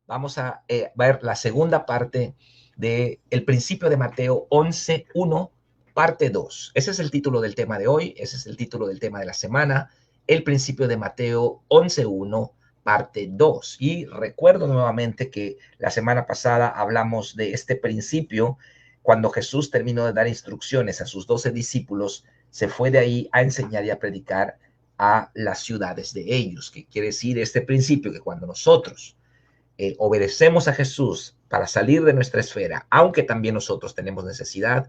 vamos a ver la segunda parte del principio de Mateo 11:1, parte 2. Ese es el título del tema de hoy, ese es el título del tema de la semana, el principio de Mateo 11:1, parte 2. Y recuerdo nuevamente que la semana pasada hablamos de este principio cuando Jesús terminó de dar instrucciones a sus 12 discípulos, se fue de ahí a enseñar y a predicar a las ciudades de ellos, que quiere decir este principio que cuando nosotros obedecemos a Jesús para salir de nuestra esfera, aunque también nosotros tenemos necesidad,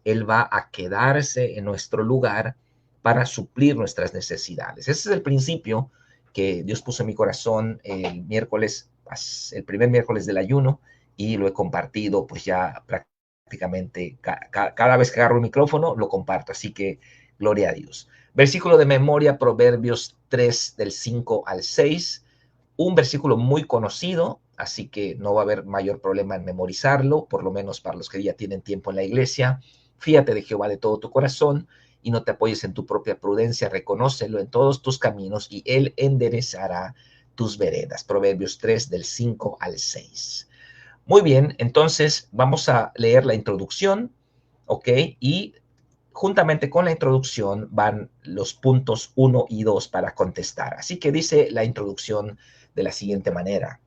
Él va a quedarse en nuestro lugar para suplir nuestras necesidades. Ese es el principio que Dios puso en mi corazón el miércoles, el primer miércoles del ayuno, y lo he compartido pues ya prácticamente cada vez que agarro el micrófono lo comparto, así que gloria a Dios. Versículo de memoria, Proverbios 3 del 5 al 6, un versículo muy conocido, así que no va a haber mayor problema en memorizarlo, por lo menos para los que ya tienen tiempo en la iglesia. Fíjate de Jehová de todo tu corazón y no te apoyes en tu propia prudencia, reconócelo en todos tus caminos y Él enderezará tus veredas. Proverbios 3 del 5 al 6. Muy bien, entonces vamos a leer la introducción, ¿ok? Y juntamente con la introducción van los puntos 1 y 2 para contestar. Así que dice la introducción de la siguiente manera.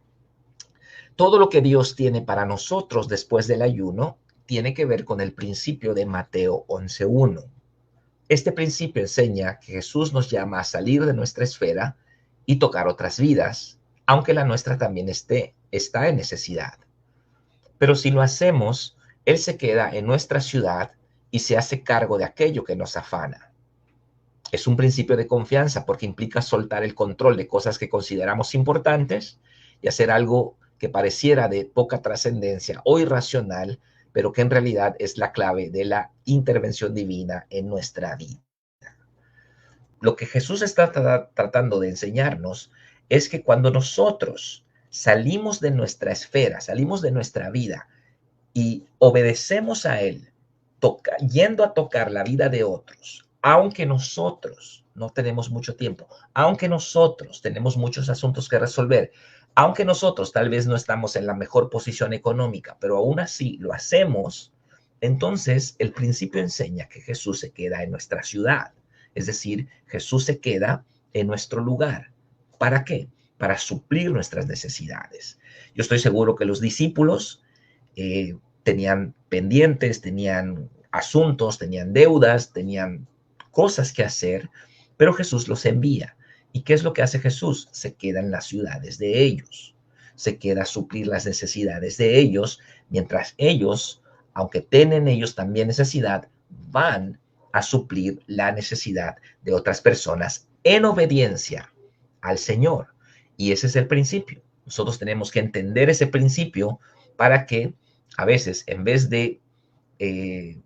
Todo lo que Dios tiene para nosotros después del ayuno tiene que ver con el principio de Mateo 11:1. Este principio enseña que Jesús nos llama a salir de nuestra esfera y tocar otras vidas, aunque la nuestra también está en necesidad. Pero si lo hacemos, Él se queda en nuestra ciudad y se hace cargo de aquello que nos afana. Es un principio de confianza porque implica soltar el control de cosas que consideramos importantes y hacer algo que pareciera de poca trascendencia o irracional, pero que en realidad es la clave de la intervención divina en nuestra vida. Lo que Jesús está tratando de enseñarnos es que cuando nosotros salimos de nuestra esfera, salimos de nuestra vida y obedecemos a Él, yendo a tocar la vida de otros, aunque nosotros no tenemos mucho tiempo, aunque nosotros tenemos muchos asuntos que resolver, aunque nosotros tal vez no estamos en la mejor posición económica, pero aún así lo hacemos, entonces el principio enseña que Jesús se queda en nuestra ciudad, es decir, Jesús se queda en nuestro lugar. ¿Para qué? Para suplir nuestras necesidades. Yo estoy seguro que los discípulos tenían pendientes, tenían asuntos, tenían deudas, tenían cosas que hacer, pero Jesús los envía. ¿Y qué es lo que hace Jesús? Se queda en las ciudades de ellos, se queda a suplir las necesidades de ellos, mientras ellos, aunque tienen ellos también necesidad, van a suplir la necesidad de otras personas en obediencia al Señor. Y ese es el principio. Nosotros tenemos que entender ese principio para que a veces, en vez de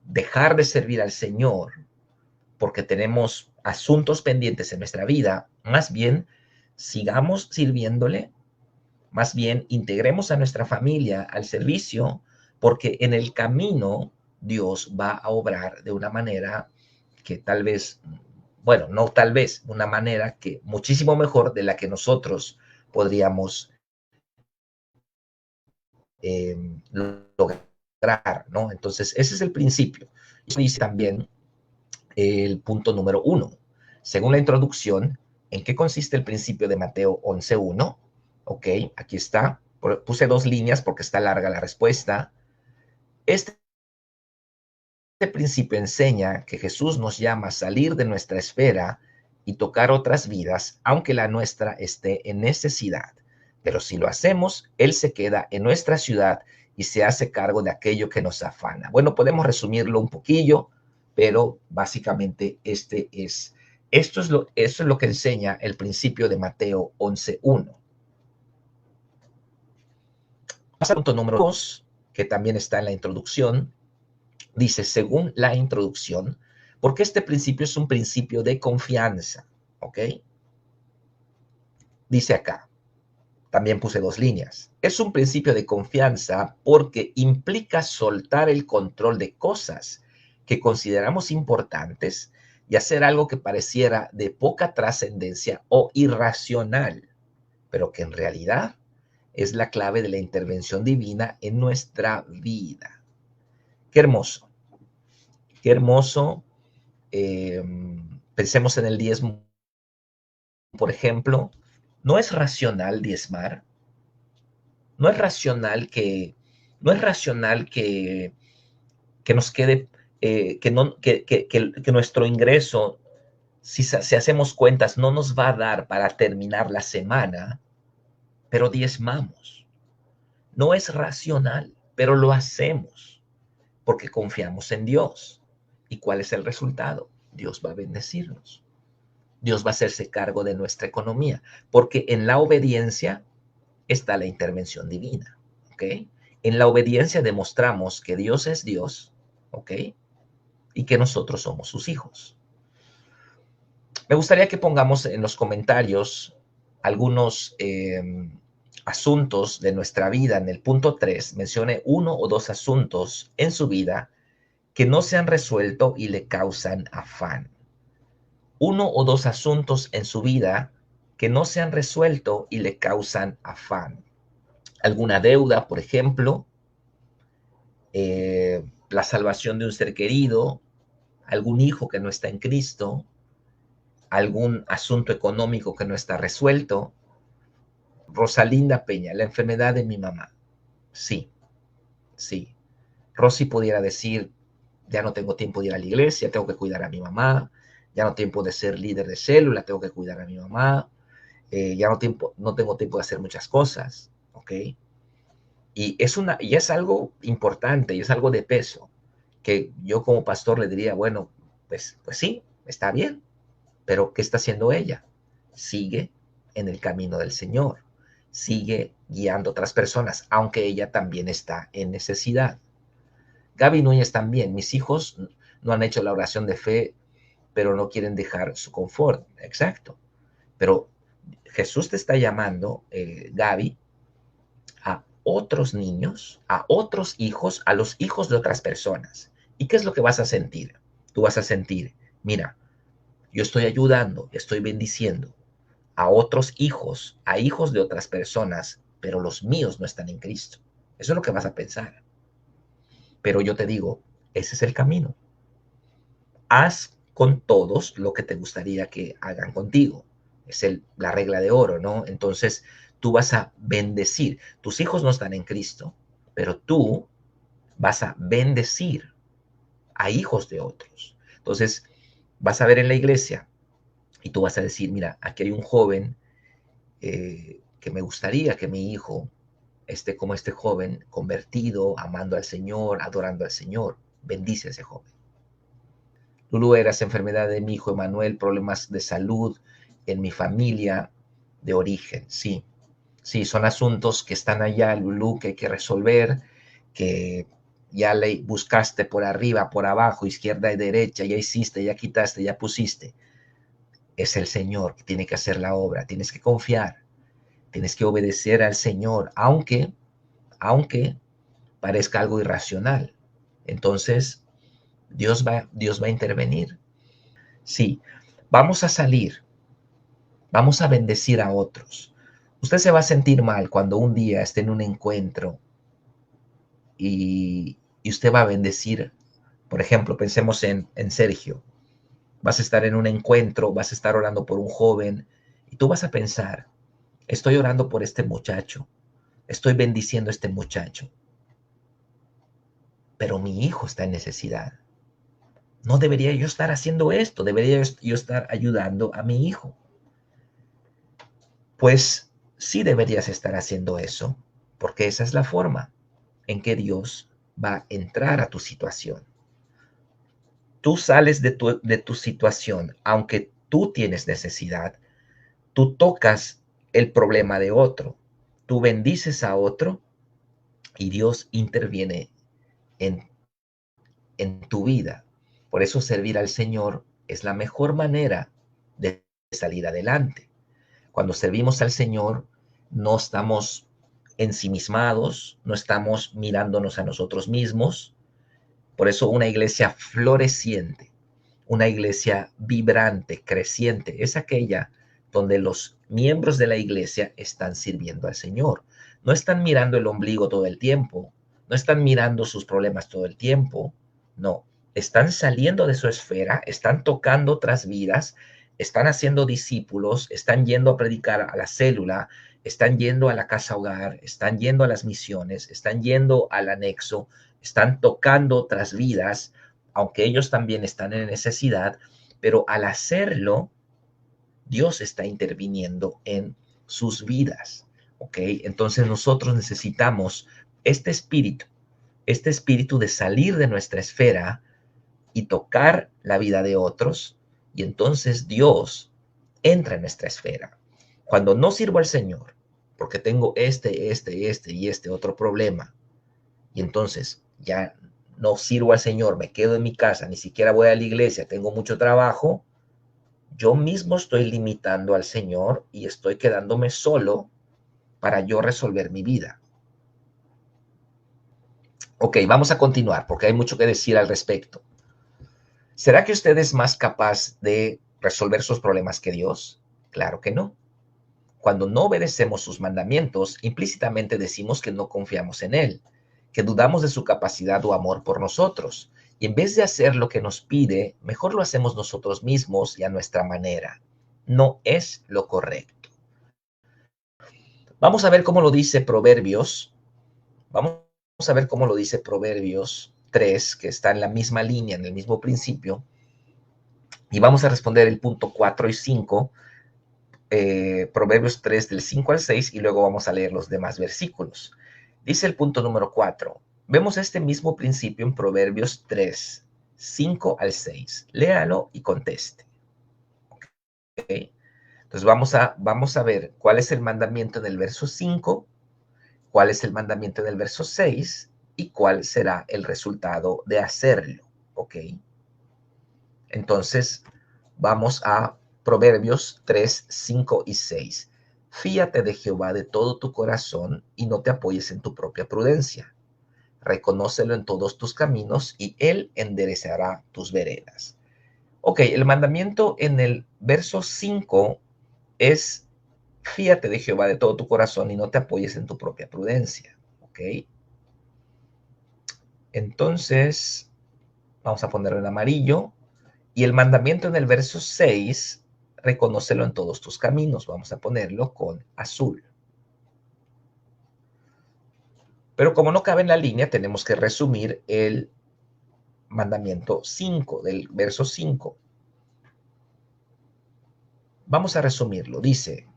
dejar de servir al Señor porque tenemos asuntos pendientes en nuestra vida, más bien sigamos sirviéndole, más bien integremos a nuestra familia al servicio, porque en el camino Dios va a obrar de una manera que tal vez, bueno, no tal vez, una manera que muchísimo mejor de la que nosotros podríamos eh, lograr, ¿no? Entonces, ese es el principio. Y dice también el punto número 1. Según la introducción, ¿en qué consiste el principio de Mateo 11:1? Ok, aquí está. Puse 2 líneas porque está larga la respuesta. Este principio enseña que Jesús nos llama a salir de nuestra esfera y tocar otras vidas, aunque la nuestra esté en necesidad. Pero si lo hacemos, Él se queda en nuestra ciudad y se hace cargo de aquello que nos afana. Bueno, podemos resumirlo un poquillo, pero básicamente esto es lo que enseña el principio de Mateo 11:1. Pasa al punto número 2, que también está en la introducción. Dice, según la introducción, porque este principio es un principio de confianza, ¿ok? Dice acá, también puse 2 líneas. Es un principio de confianza porque implica soltar el control de cosas que consideramos importantes y hacer algo que pareciera de poca trascendencia o irracional, pero que en realidad es la clave de la intervención divina en nuestra vida. Qué hermoso, qué hermoso. Pensemos en el diezmo, por ejemplo. No es racional diezmar, no es racional que nos quede, que nuestro ingreso, si hacemos cuentas, no nos va a dar para terminar la semana, pero diezmamos. No es racional, pero lo hacemos porque confiamos en Dios. ¿Y cuál es el resultado? Dios va a bendecirnos. Dios va a hacerse cargo de nuestra economía, porque en la obediencia está la intervención divina, ¿ok? En la obediencia demostramos que Dios es Dios, ¿ok? Y que nosotros somos sus hijos. Me gustaría que pongamos en los comentarios algunos asuntos de nuestra vida. En el punto 3, mencione 1 o 2 asuntos en su vida que no se han resuelto y le causan afán. 1 o 2 asuntos en su vida que no se han resuelto y le causan afán. Alguna deuda, por ejemplo, la salvación de un ser querido, algún hijo que no está en Cristo, algún asunto económico que no está resuelto. Rosalinda Peña, la enfermedad de mi mamá. Sí, sí. Rosy pudiera decir, ya no tengo tiempo de ir a la iglesia, tengo que cuidar a mi mamá, ya no tengo tiempo de ser líder de célula, tengo que cuidar a mi mamá, ya no tengo tiempo de hacer muchas cosas, ¿ok? Y es algo importante, y es algo de peso, que yo como pastor le diría, bueno, pues sí, está bien, pero ¿qué está haciendo ella? Sigue en el camino del Señor, sigue guiando a otras personas, aunque ella también está en necesidad. Gaby Núñez también, mis hijos no han hecho la oración de fe, pero no quieren dejar su confort. Exacto. Pero Jesús te está llamando, Gaby, a otros niños, a otros hijos, a los hijos de otras personas. ¿Y qué es lo que vas a sentir? Tú vas a sentir, mira, yo estoy ayudando, estoy bendiciendo a otros hijos, a hijos de otras personas, pero los míos no están en Cristo. Eso es lo que vas a pensar. Pero yo te digo, ese es el camino. Haz con todos lo que te gustaría que hagan contigo. Es la regla de oro, ¿no? Entonces, tú vas a bendecir. Tus hijos no están en Cristo, pero tú vas a bendecir a hijos de otros. Entonces, vas a ver en la iglesia y tú vas a decir, mira, aquí hay un joven que me gustaría que mi hijo esté como este joven, convertido, amando al Señor, adorando al Señor. Bendice a ese joven. Lulú, eras enfermedad de mi hijo Emanuel, problemas de salud en mi familia de origen. Sí, sí, son asuntos que están allá, Lulú, que hay que resolver, que ya le buscaste por arriba, por abajo, izquierda y derecha, ya hiciste, ya quitaste, ya pusiste. Es el Señor que tiene que hacer la obra, tienes que confiar, tienes que obedecer al Señor, aunque parezca algo irracional. Entonces, Dios va a intervenir. Sí, vamos a salir, vamos a bendecir a otros. Usted se va a sentir mal cuando un día esté en un encuentro y usted va a bendecir. Por ejemplo, pensemos en Sergio. Vas a estar en un encuentro, vas a estar orando por un joven y tú vas a pensar, estoy orando por este muchacho, estoy bendiciendo a este muchacho, pero mi hijo está en necesidad. No debería yo estar haciendo esto, debería yo estar ayudando a mi hijo. Pues sí deberías estar haciendo eso, porque esa es la forma en que Dios va a entrar a tu situación. Tú sales de tu situación, aunque tú tienes necesidad, tú tocas el problema de otro, tú bendices a otro y Dios interviene en, en tu vida. Por eso servir al Señor es la mejor manera de salir adelante. Cuando servimos al Señor, no estamos ensimismados, no estamos mirándonos a nosotros mismos. Por eso una iglesia floreciente, una iglesia vibrante, creciente, es aquella donde los miembros de la iglesia están sirviendo al Señor, no están mirando el ombligo todo el tiempo, no están mirando sus problemas todo el tiempo, no, están saliendo de su esfera, están tocando otras vidas, están haciendo discípulos, están yendo a predicar a la célula, están yendo a la casa hogar, están yendo a las misiones, están yendo al anexo, están tocando otras vidas, aunque ellos también están en necesidad, pero al hacerlo, Dios está interviniendo en sus vidas, ¿ok? Entonces nosotros necesitamos este espíritu de salir de nuestra esfera y tocar la vida de otros, y entonces Dios entra en nuestra esfera. Cuando no sirvo al Señor, porque tengo y este otro problema, y entonces ya no sirvo al Señor, me quedo en mi casa, ni siquiera voy a la iglesia, tengo mucho trabajo, yo mismo estoy limitando al Señor y estoy quedándome solo para yo resolver mi vida. Ok, vamos a continuar porque hay mucho que decir al respecto. ¿Será que usted es más capaz de resolver sus problemas que Dios? Claro que no. Cuando no obedecemos sus mandamientos, implícitamente decimos que no confiamos en Él, que dudamos de su capacidad o amor por nosotros. Y en vez de hacer lo que nos pide, mejor lo hacemos nosotros mismos y a nuestra manera. No es lo correcto. Vamos a ver cómo lo dice Proverbios. Vamos a ver cómo lo dice Proverbios 3, que está en la misma línea, en el mismo principio. Y vamos a responder el punto 4 y 5, Proverbios 3 del 5 al 6, y luego vamos a leer los demás versículos. Dice el punto número 4. Vemos este mismo principio en Proverbios 3, 5 al 6. Léalo y conteste. ¿Okay? Entonces vamos a ver cuál es el mandamiento en el verso 5, cuál es el mandamiento en el verso 6 y cuál será el resultado de hacerlo. ¿Ok? Entonces, vamos a Proverbios 3, 5 y 6. Fíate de Jehová de todo tu corazón y no te apoyes en tu propia prudencia. Reconócelo en todos tus caminos y Él enderezará tus veredas. Ok, el mandamiento en el verso 5 es fíate de Jehová de todo tu corazón y no te apoyes en tu propia prudencia. Ok. Entonces, vamos a ponerlo en amarillo. Y el mandamiento en el verso 6, reconócelo en todos tus caminos. Vamos a ponerlo con azul. Pero como no cabe en la línea, tenemos que resumir el mandamiento 5, del verso 5. Vamos a resumirlo. Dice,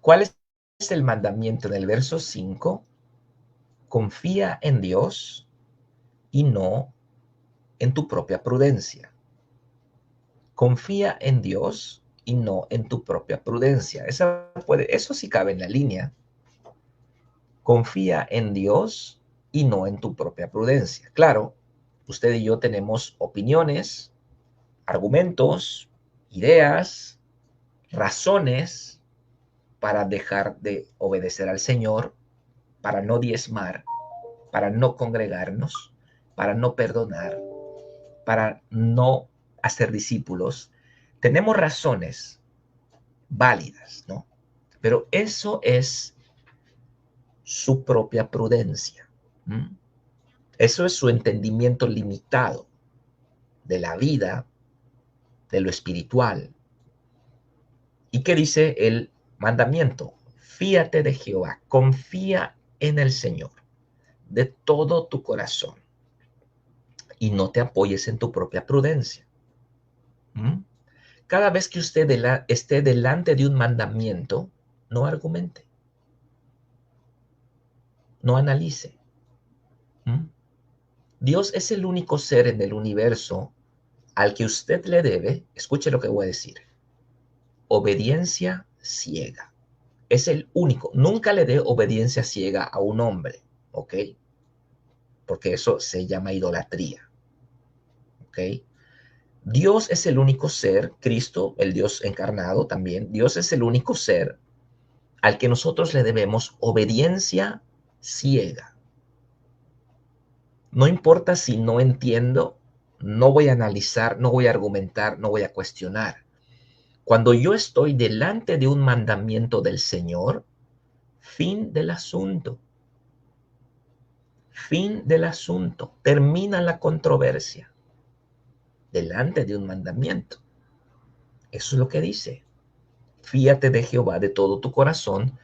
¿cuál es el mandamiento en el verso 5? Confía en Dios y no en tu propia prudencia. Confía en Dios y no en tu propia prudencia. Eso sí cabe en la línea. Confía en Dios y no en tu propia prudencia. Claro, usted y yo tenemos opiniones, argumentos, ideas, razones para dejar de obedecer al Señor, para no diezmar, para no congregarnos, para no perdonar, para no hacer discípulos. Tenemos razones válidas, ¿no? Pero eso es su propia prudencia. ¿Mm? Eso es su entendimiento limitado de la vida, de lo espiritual. ¿Y qué dice el mandamiento? Fíate de Jehová, confía en el Señor de todo tu corazón y no te apoyes en tu propia prudencia. ¿Mm? Cada vez que usted esté delante de un mandamiento, no argumente, no analice. ¿Mm? Dios es el único ser en el universo al que usted le debe, escuche lo que voy a decir, obediencia ciega. Es el único. Nunca le dé obediencia ciega a un hombre, ¿ok? Porque eso se llama idolatría, ¿ok? Dios es el único ser, Cristo, el Dios encarnado también, Dios es el único ser al que nosotros le debemos obediencia ciega. No importa si no entiendo, no voy a analizar, no voy a argumentar, no voy a cuestionar. Cuando yo estoy delante de un mandamiento del Señor, Fin del asunto. Fin del asunto. Termina la controversia delante de un mandamiento. Eso es lo que dice. Fíate de Jehová de todo tu corazón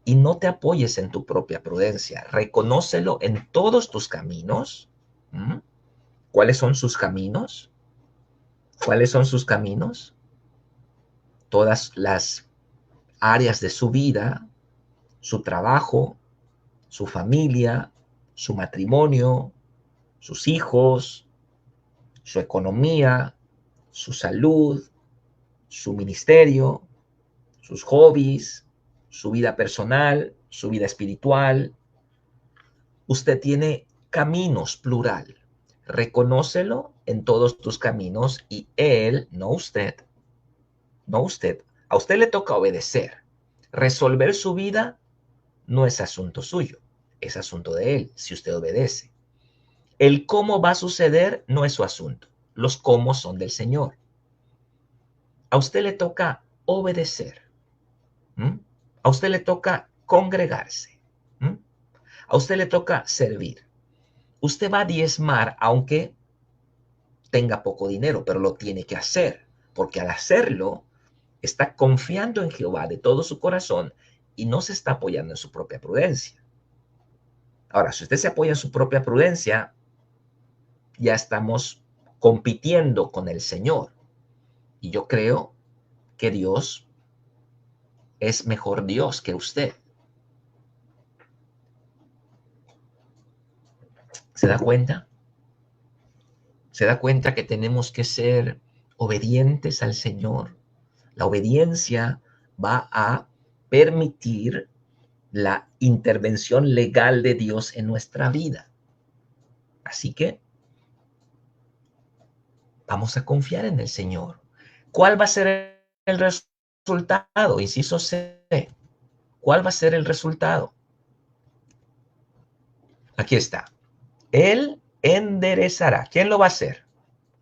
y no te apoyes en tu propia prudencia. Reconócelo en todos tus caminos. ¿Mm? ¿Cuáles son sus caminos? ¿Cuáles son sus caminos? Todas las áreas de su vida, su trabajo, su familia, su matrimonio, sus hijos, su economía, su salud, su ministerio, sus hobbies, su vida personal, su vida espiritual. Usted tiene caminos, plural. Reconócelo en todos tus caminos y él, no usted, no usted. A usted le toca obedecer. Resolver su vida no es asunto suyo, es asunto de él, si usted obedece. El cómo va a suceder no es su asunto. Los cómo son del Señor. A usted le toca obedecer. ¿Mm? A usted le toca congregarse. ¿Mm? A usted le toca servir. Usted va a diezmar aunque tenga poco dinero, pero lo tiene que hacer, porque al hacerlo está confiando en Jehová de todo su corazón y no se está apoyando en su propia prudencia. Ahora, si usted se apoya en su propia prudencia, ya estamos compitiendo con el Señor. Y yo creo que Dios es mejor Dios que usted. ¿Se da cuenta? ¿Se da cuenta que tenemos que ser obedientes al Señor? La obediencia va a permitir la intervención legal de Dios en nuestra vida. Así que vamos a confiar en el Señor. ¿Cuál va a ser el resultado? Inciso C. ¿Cuál va a ser el resultado? Aquí está. Él enderezará. ¿Quién lo va a hacer?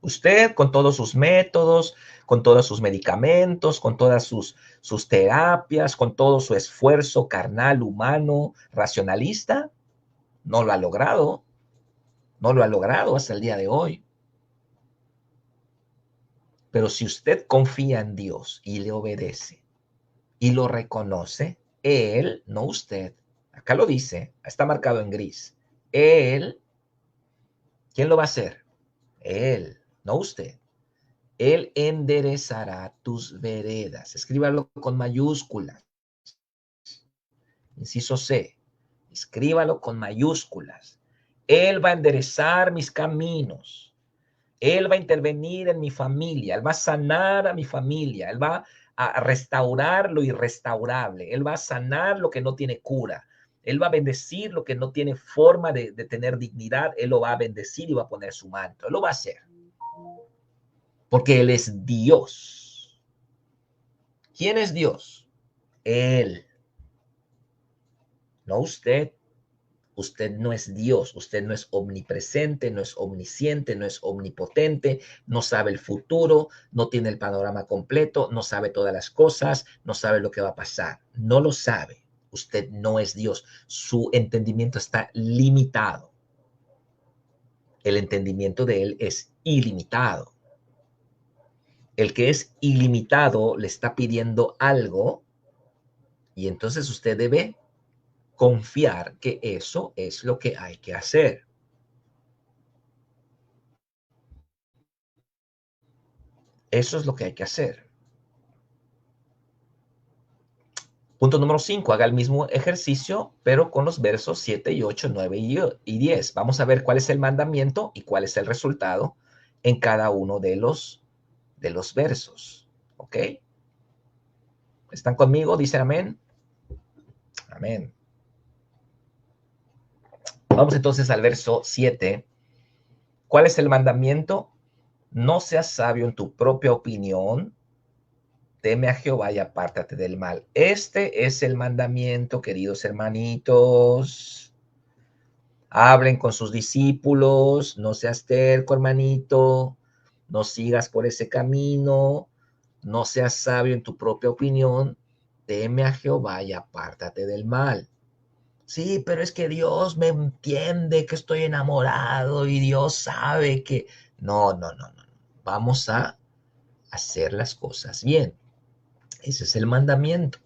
Usted, con todos sus métodos, con todos sus medicamentos, con todas sus terapias, con todo su esfuerzo carnal, humano, racionalista, no lo ha logrado. No lo ha logrado hasta el día de hoy. Pero si usted confía en Dios y le obedece y lo reconoce, Él, no usted, acá lo dice, está marcado en gris, Él, ¿quién lo va a hacer? Él, no usted. Él enderezará tus veredas. Escríbalo con mayúsculas. Inciso C. Escríbalo con mayúsculas. Él va a enderezar mis caminos. Él va a intervenir en mi familia. Él va a sanar a mi familia. Él va a restaurar lo irrestaurable. Él va a sanar lo que no tiene cura. Él va a bendecir lo que no tiene forma de tener dignidad. Él lo va a bendecir y va a poner su manto. Él lo va a hacer. Porque Él es Dios. ¿Quién es Dios? Él. No usted. Usted no es Dios, usted no es omnipresente, no es omnisciente, no es omnipotente, no sabe el futuro, no tiene el panorama completo, no sabe todas las cosas, no sabe lo que va a pasar. No lo sabe. Usted no es Dios. Su entendimiento está limitado. El entendimiento de Él es ilimitado. El que es ilimitado le está pidiendo algo y entonces usted debe confiar que eso es lo que hay que hacer. Eso es lo que hay que hacer. Punto número 5, haga el mismo ejercicio, pero con los versos 7 y 8, 9 y 10. Vamos a ver cuál es el mandamiento y cuál es el resultado en cada uno de los versos. ¿Ok? ¿Están conmigo? Dicen amén. Amén. Vamos entonces al verso 7. ¿Cuál es el mandamiento? No seas sabio en tu propia opinión. Teme a Jehová y apártate del mal. Este es el mandamiento, queridos hermanitos. Hablen con sus discípulos, no seas terco, hermanito, no sigas por ese camino, no seas sabio en tu propia opinión, teme a Jehová y apártate del mal. Sí, pero es que Dios me entiende que estoy enamorado y Dios sabe que... No, no, no, no. Vamos a hacer las cosas bien. Ese es el mandamiento.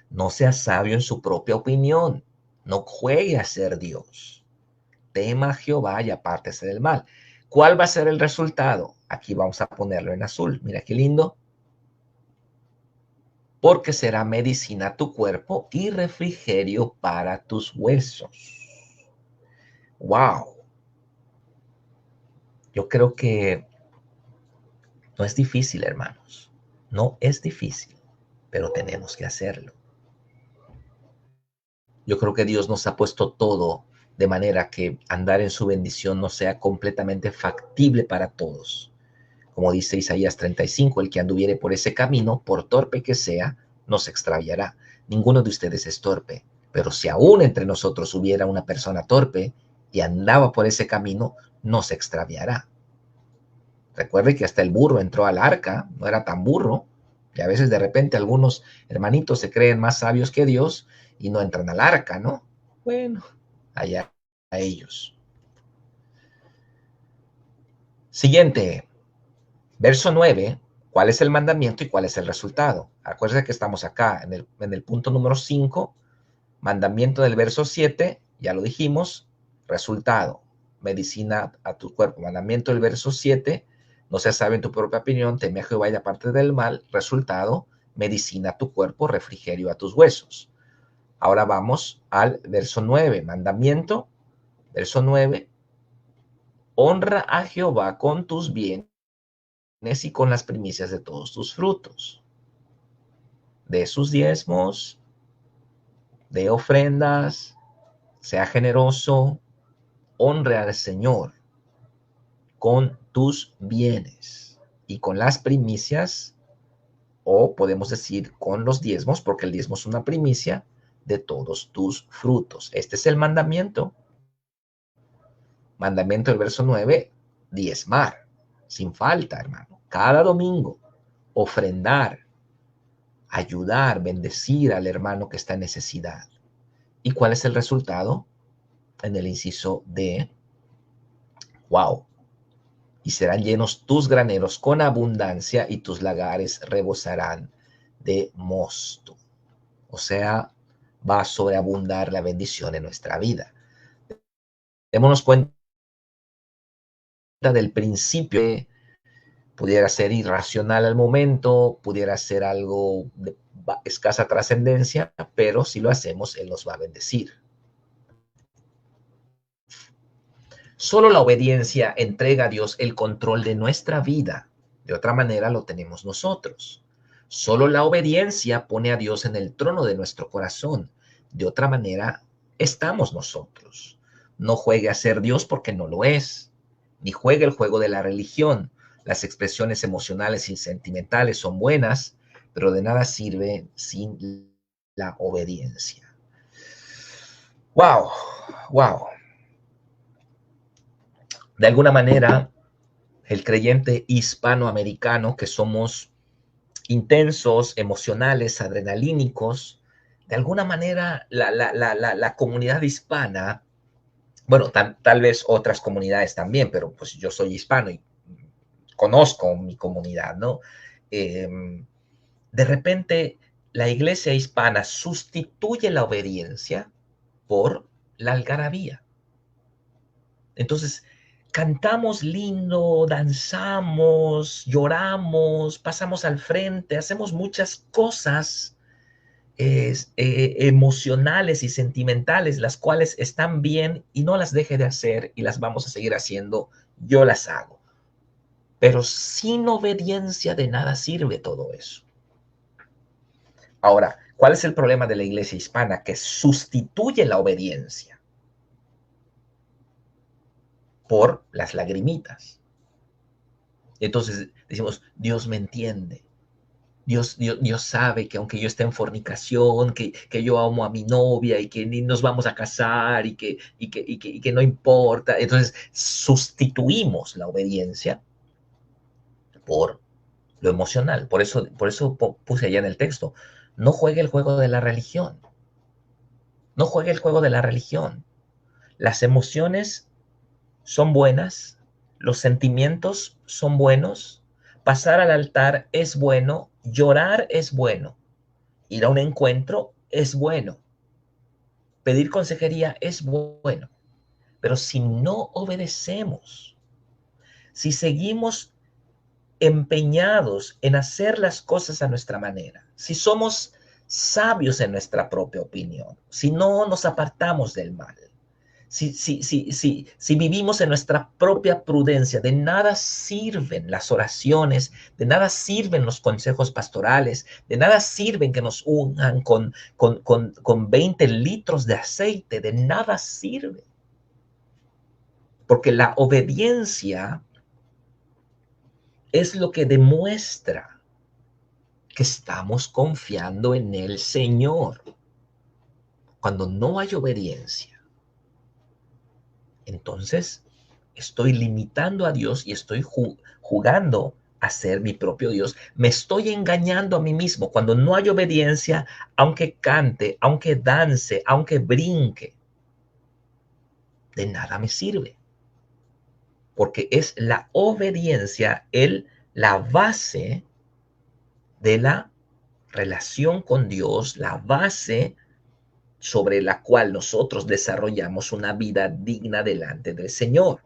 No sea sabio en su propia opinión. No juegue a ser Dios. Tema a Jehová y apártese del mal. ¿Cuál va a ser el resultado? Aquí vamos a ponerlo en azul. Mira qué lindo. Porque será medicina a tu cuerpo y refrigerio para tus huesos. ¡Wow! Yo creo que no es difícil, hermanos. No es difícil, pero tenemos que hacerlo. Yo creo que Dios nos ha puesto todo de manera que andar en su bendición no sea completamente factible para todos. Como dice Isaías 35, el que anduviere por ese camino, por torpe que sea, no se extraviará. Ninguno de ustedes es torpe, pero si aún entre nosotros hubiera una persona torpe y andaba por ese camino, no se extraviará. Recuerde que hasta el burro entró al arca, no era tan burro, y a veces de repente algunos hermanitos se creen más sabios que Dios y no entran al arca, ¿no? Bueno, allá a ellos. Siguiente, verso 9. ¿Cuál es el mandamiento y cuál es el resultado? Acuérdense que estamos acá en el punto número 5, mandamiento del verso 7, ya lo dijimos, resultado, medicina a tu cuerpo. Mandamiento del verso 7, no seas sabio en tu propia opinión, teme a Jehová y aparte del mal. Resultado, medicina a tu cuerpo, refrigerio a tus huesos. Ahora vamos al verso 9, mandamiento, verso 9, honra a Jehová con tus bienes y con las primicias de todos tus frutos, de sus diezmos, de ofrendas, sea generoso, honre al Señor con tus bienes y con las primicias, o podemos decir con los diezmos, porque el diezmo es una primicia de todos tus frutos. Este es el mandamiento. Mandamiento del verso 9, diezmar, sin falta, hermano. Cada domingo, ofrendar, ayudar, bendecir al hermano que está en necesidad. ¿Y cuál es el resultado? En el inciso D, wow, y serán llenos tus graneros con abundancia y tus lagares rebosarán de mosto. O sea, va a sobreabundar la bendición en nuestra vida. Démonos cuenta del principio. Pudiera ser irracional al momento, pudiera ser algo de escasa trascendencia, pero si lo hacemos, Él nos va a bendecir. Solo la obediencia entrega a Dios el control de nuestra vida. De otra manera lo tenemos nosotros. Solo la obediencia pone a Dios en el trono de nuestro corazón. De otra manera estamos nosotros. No juegue a ser Dios porque no lo es. Ni juegue el juego de la religión. Las expresiones emocionales y sentimentales son buenas, pero de nada sirve sin la obediencia. ¡Wow! ¡Wow! De alguna manera, el creyente hispanoamericano, que somos intensos, emocionales, adrenalínicos, de alguna manera la comunidad hispana, bueno, tal vez otras comunidades también, pero pues yo soy hispano y conozco mi comunidad, ¿no? De repente, la iglesia hispana sustituye la obediencia por la algarabía. Entonces, cantamos lindo, danzamos, lloramos, pasamos al frente, hacemos muchas cosas emocionales y sentimentales, las cuales están bien y no las deje de hacer y las vamos a seguir haciendo, yo las hago. Pero sin obediencia de nada sirve todo eso. Ahora, ¿cuál es el problema de la iglesia hispana? Que sustituye la obediencia por las lagrimitas. Entonces decimos, Dios me entiende. Dios sabe que aunque yo esté en fornicación, que yo amo a mi novia y que ni nos vamos a casar y que no importa. Entonces sustituimos la obediencia por lo emocional. Por eso puse allá en el texto, No juegue el juego de la religión. No juegue el juego de la religión. Las emociones son buenas, los sentimientos son buenos, pasar al altar es bueno, llorar es bueno, ir a un encuentro es bueno, pedir consejería es bueno, pero si no obedecemos, si seguimos empeñados en hacer las cosas a nuestra manera, si somos sabios en nuestra propia opinión, si no nos apartamos del mal, si vivimos en nuestra propia prudencia, de nada sirven las oraciones, de nada sirven los consejos pastorales, de nada sirven que nos unjan con 20 litros de aceite, de nada sirve. Porque la obediencia es lo que demuestra que estamos confiando en el Señor. Cuando no hay obediencia, entonces estoy limitando a Dios y estoy jugando a ser mi propio Dios. Me estoy engañando a mí mismo. Cuando no hay obediencia, aunque cante, aunque dance, aunque brinque, de nada me sirve. Porque es la obediencia la base de la relación con Dios, la base sobre la cual nosotros desarrollamos una vida digna delante del Señor.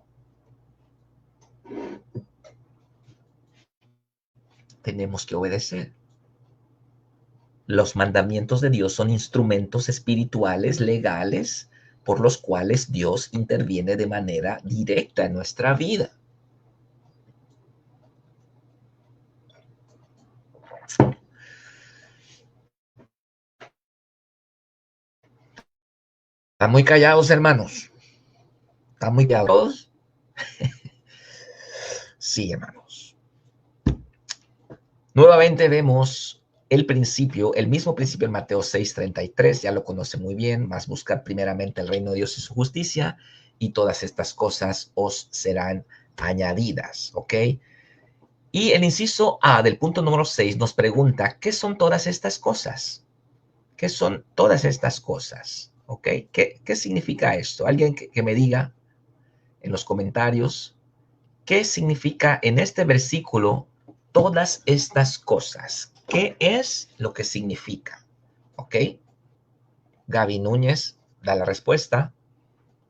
Tenemos que obedecer. Los mandamientos de Dios son instrumentos espirituales, legales, por los cuales Dios interviene de manera directa en nuestra vida. Están muy callados, hermanos. Están muy callados. Sí, hermanos. Nuevamente vemos el principio, el mismo principio en Mateo 6:33, ya lo conoce muy bien, más buscar primeramente el reino de Dios y su justicia, y todas estas cosas os serán añadidas, ¿ok? Y el inciso A del punto número 6 nos pregunta, ¿qué son todas estas cosas? ¿Qué son todas estas cosas? ¿Ok? ¿Qué significa esto? Alguien que me diga en los comentarios, ¿qué significa en este versículo todas estas cosas? ¿Qué es lo que significa? ¿Ok? Gaby Núñez da la respuesta.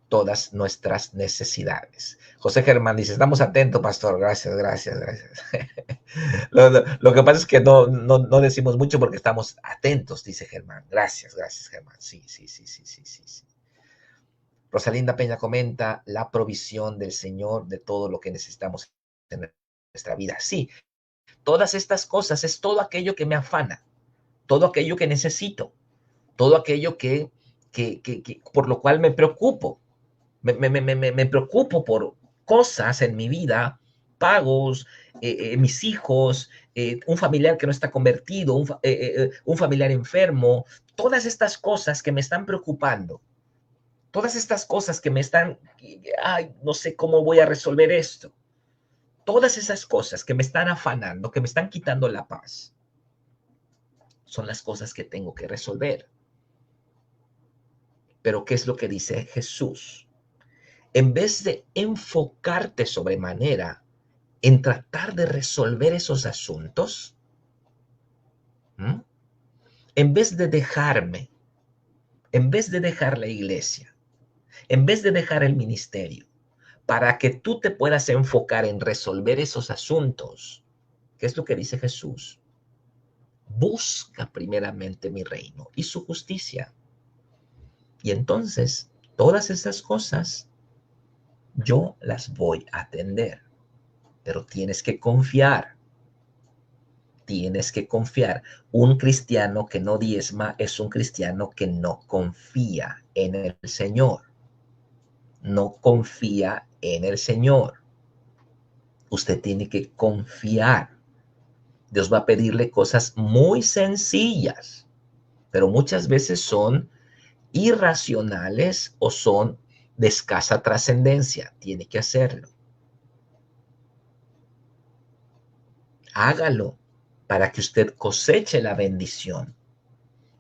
Todas nuestras necesidades. José Germán dice, estamos atentos, pastor. Gracias, gracias, gracias. Lo que pasa es que no decimos mucho porque estamos atentos, dice Germán. Gracias, gracias, Germán. Sí, sí, sí, sí, sí, sí, sí. Rosalinda Peña comenta la provisión del Señor de todo lo que necesitamos en nuestra vida. Sí, todas estas cosas es todo aquello que me afana, todo aquello que necesito, todo aquello que por lo cual me preocupo. Me preocupo por cosas en mi vida, pagos, mis hijos, un familiar que no está convertido, un familiar enfermo, todas estas cosas que me están preocupando, todas estas cosas que me están, ay, no sé cómo voy a resolver esto, todas esas cosas que me están afanando, que me están quitando la paz, son las cosas que tengo que resolver. Pero ¿qué es lo que dice Jesús? En vez de enfocarte sobremanera en tratar de resolver esos asuntos, ¿m? En vez de dejarme, en vez de dejar la iglesia, en vez de dejar el ministerio, para que tú te puedas enfocar en resolver esos asuntos, ¿qué es lo que dice Jesús? Busca primeramente mi reino y su justicia. Y entonces, todas esas cosas, yo las voy a atender. Pero tienes que confiar. Tienes que confiar. Un cristiano que no diezma es un cristiano que no confía en el Señor. No confía en el Señor. Usted tiene que confiar. Dios va a pedirle cosas muy sencillas, pero muchas veces son irracionales o son de escasa trascendencia. Tiene que hacerlo. Hágalo para que usted coseche la bendición.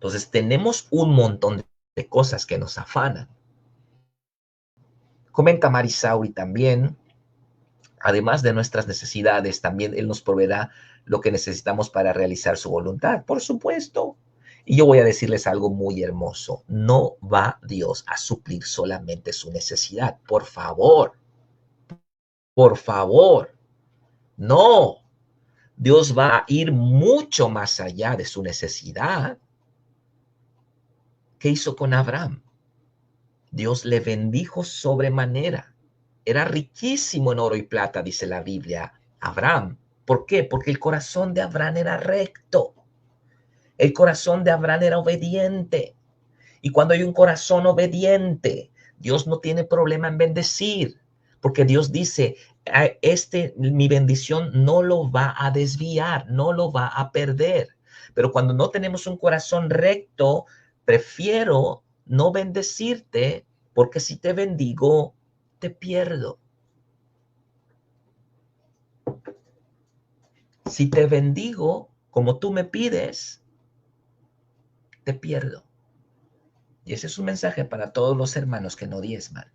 Entonces tenemos un montón de cosas que nos afanan. Comenta Marisauri también, además de nuestras necesidades, también Él nos proveerá lo que necesitamos para realizar su voluntad, por supuesto. Y yo voy a decirles algo muy hermoso. No va Dios a suplir solamente su necesidad. Por favor, por favor. No. Dios va a ir mucho más allá de su necesidad. ¿Qué hizo con Abraham? Dios le bendijo sobremanera. Era riquísimo en oro y plata, dice la Biblia, Abraham. ¿Por qué? Porque el corazón de Abraham era recto. El corazón de Abraham era obediente. Y cuando hay un corazón obediente, Dios no tiene problema en bendecir. Porque Dios dice, mi bendición no lo va a desviar, no lo va a perder. Pero cuando no tenemos un corazón recto, prefiero no bendecirte, porque si te bendigo, te pierdo. Si te bendigo como tú me pides, te pierdo. Y ese es un mensaje para todos los hermanos que no diezman.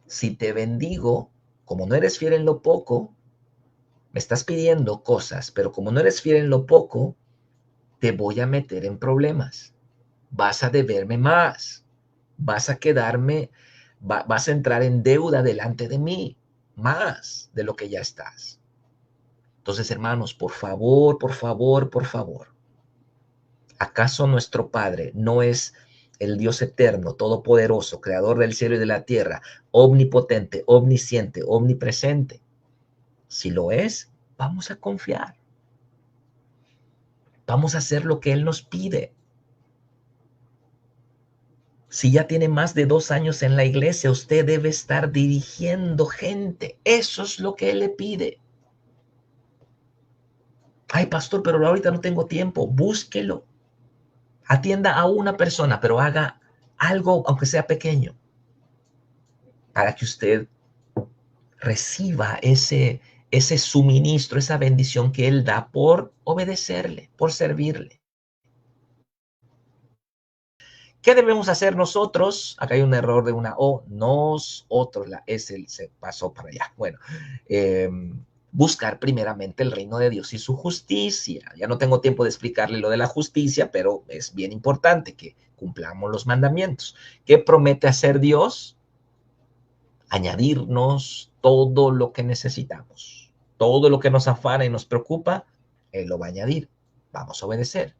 Si te bendigo, como no eres fiel en lo poco, me estás pidiendo cosas, pero como no eres fiel en lo poco, te voy a meter en problemas. Vas a deberme más. Vas a quedarme, vas a entrar en deuda delante de mí, más de lo que ya estás. Entonces, hermanos, por favor, por favor, por favor. ¿Acaso nuestro Padre no es el Dios eterno, todopoderoso, creador del cielo y de la tierra, omnipotente, omnisciente, omnipresente? Si lo es, vamos a confiar. Vamos a hacer lo que Él nos pide. Si ya tiene más de 2 años en la iglesia, usted debe estar dirigiendo gente. Eso es lo que Él le pide. Ay, pastor, pero ahorita no tengo tiempo. Búsquelo. Atienda a una persona, pero haga algo, aunque sea pequeño, para que usted reciba ese suministro, esa bendición que Él da por obedecerle, por servirle. ¿Qué debemos hacer nosotros? Acá hay un error de una O, nosotros, la S se pasó para allá. Bueno, buscar primeramente el reino de Dios y su justicia. Ya no tengo tiempo de explicarle lo de la justicia, pero es bien importante que cumplamos los mandamientos. ¿Qué promete hacer Dios? Añadirnos todo lo que necesitamos. Todo lo que nos afana y nos preocupa, Él lo va a añadir. Vamos a obedecer.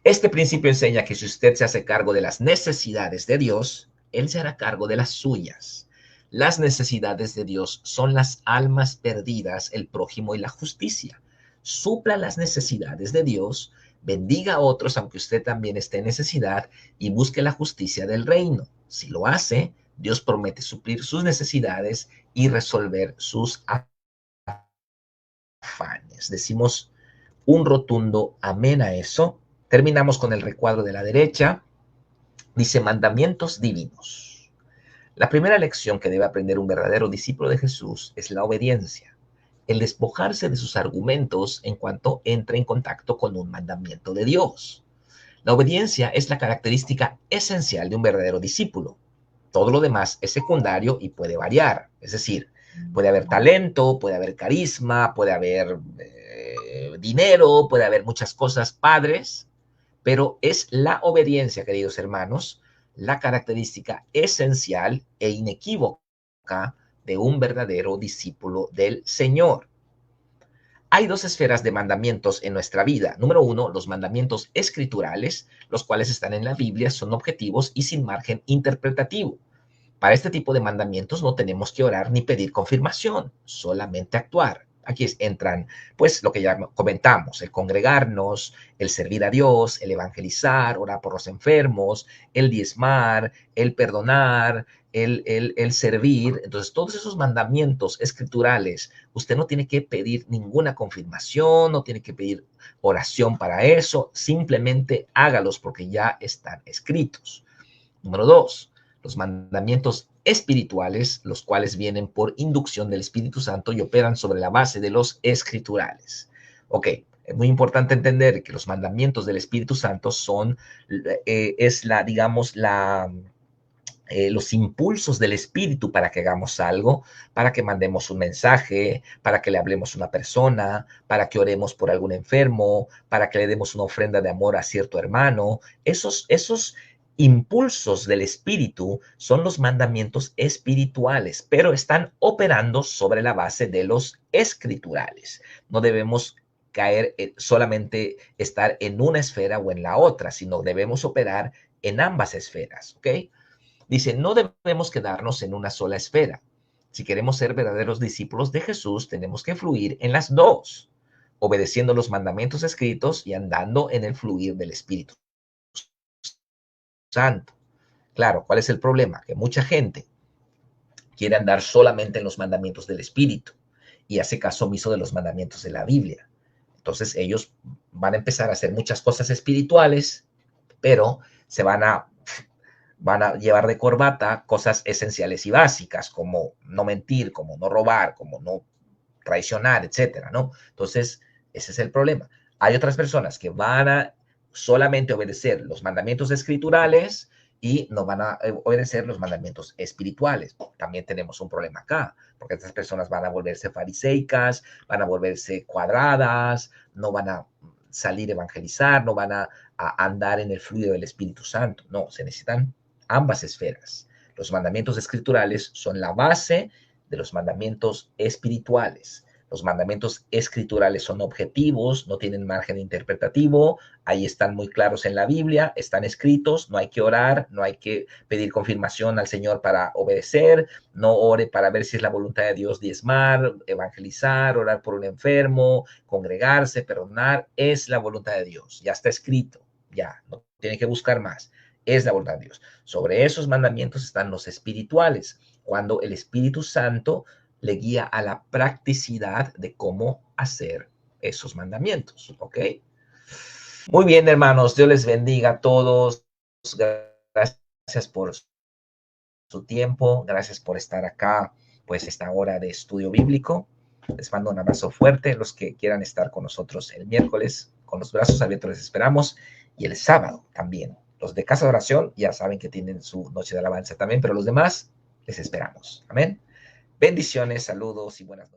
Este principio enseña que si usted se hace cargo de las necesidades de Dios, Él se hará cargo de las suyas. Las necesidades de Dios son las almas perdidas, el prójimo y la justicia. Supla las necesidades de Dios, bendiga a otros aunque usted también esté en necesidad y busque la justicia del reino. Si lo hace, Dios promete suplir sus necesidades y resolver sus afanes. Decimos un rotundo amén a eso. Terminamos con el recuadro de la derecha. Dice mandamientos divinos. La primera lección que debe aprender un verdadero discípulo de Jesús es la obediencia, el despojarse de sus argumentos en cuanto entre en contacto con un mandamiento de Dios. La obediencia es la característica esencial de un verdadero discípulo. Todo lo demás es secundario y puede variar. Es decir, puede haber talento, puede haber carisma, puede haber dinero, puede haber muchas cosas padres, pero es la obediencia, queridos hermanos, la característica esencial e inequívoca de un verdadero discípulo del Señor. Hay dos esferas de mandamientos en nuestra vida. Número uno, los mandamientos escriturales, los cuales están en la Biblia, son objetivos y sin margen interpretativo. Para este tipo de mandamientos no tenemos que orar ni pedir confirmación, solamente actuar. Aquí entran, pues, lo que ya comentamos, el congregarnos, el servir a Dios, el evangelizar, orar por los enfermos, el diezmar, el perdonar, el servir. Entonces, todos esos mandamientos escriturales, usted no tiene que pedir ninguna confirmación, no tiene que pedir oración para eso, simplemente hágalos porque ya están escritos. Número dos, los mandamientos espirituales, los cuales vienen por inducción del Espíritu Santo y operan sobre la base de los escriturales. Ok, Es muy importante entender que los mandamientos del Espíritu Santo son, digamos, los impulsos del Espíritu para que hagamos algo, para que mandemos un mensaje, para que le hablemos a una persona, para que oremos por algún enfermo, para que le demos una ofrenda de amor a cierto hermano. Esos impulsos del Espíritu son los mandamientos espirituales, pero están operando sobre la base de los escriturales. No debemos caer solamente estar en una esfera o en la otra, sino debemos operar en ambas esferas, ¿ok? Dice, no debemos quedarnos en una sola esfera. Si queremos ser verdaderos discípulos de Jesús, tenemos que fluir en las dos, obedeciendo los mandamientos escritos y andando en el fluir del Espíritu Santo. Claro, ¿cuál es el problema? Que mucha gente quiere andar solamente en los mandamientos del Espíritu y hace caso omiso de los mandamientos de la Biblia. Entonces ellos van a empezar a hacer muchas cosas espirituales, pero se van a llevar de corbata cosas esenciales y básicas, como no mentir, como no robar, como no traicionar, etcétera, ¿no? Entonces, ese es el problema. Hay otras personas que van a solamente obedecer los mandamientos escriturales y no van a obedecer los mandamientos espirituales. También tenemos un problema acá, porque estas personas van a volverse fariseicas, van a volverse cuadradas, no van a salir a evangelizar, no van a andar en el fluido del Espíritu Santo. No, se necesitan ambas esferas. Los mandamientos escriturales son la base de los mandamientos espirituales. Los mandamientos escriturales son objetivos, no tienen margen interpretativo, ahí están muy claros en la Biblia, están escritos, no hay que orar, no hay que pedir confirmación al Señor para obedecer, no ore para ver si es la voluntad de Dios diezmar, evangelizar, orar por un enfermo, congregarse, perdonar, es la voluntad de Dios, ya está escrito, ya, no tiene que buscar más, es la voluntad de Dios. Sobre esos mandamientos están los espirituales, cuando el Espíritu Santo le guía a la practicidad de cómo hacer esos mandamientos, ¿ok? Muy bien, hermanos, Dios les bendiga a todos. Gracias por su tiempo, gracias por estar acá, pues esta hora de estudio bíblico. Les mando un abrazo fuerte. Los que quieran estar con nosotros el miércoles, con los brazos abiertos les esperamos, y el sábado también. Los de Casa de Oración ya saben que tienen su noche de alabanza también, pero los demás les esperamos. Amén. Bendiciones, saludos y buenas noches.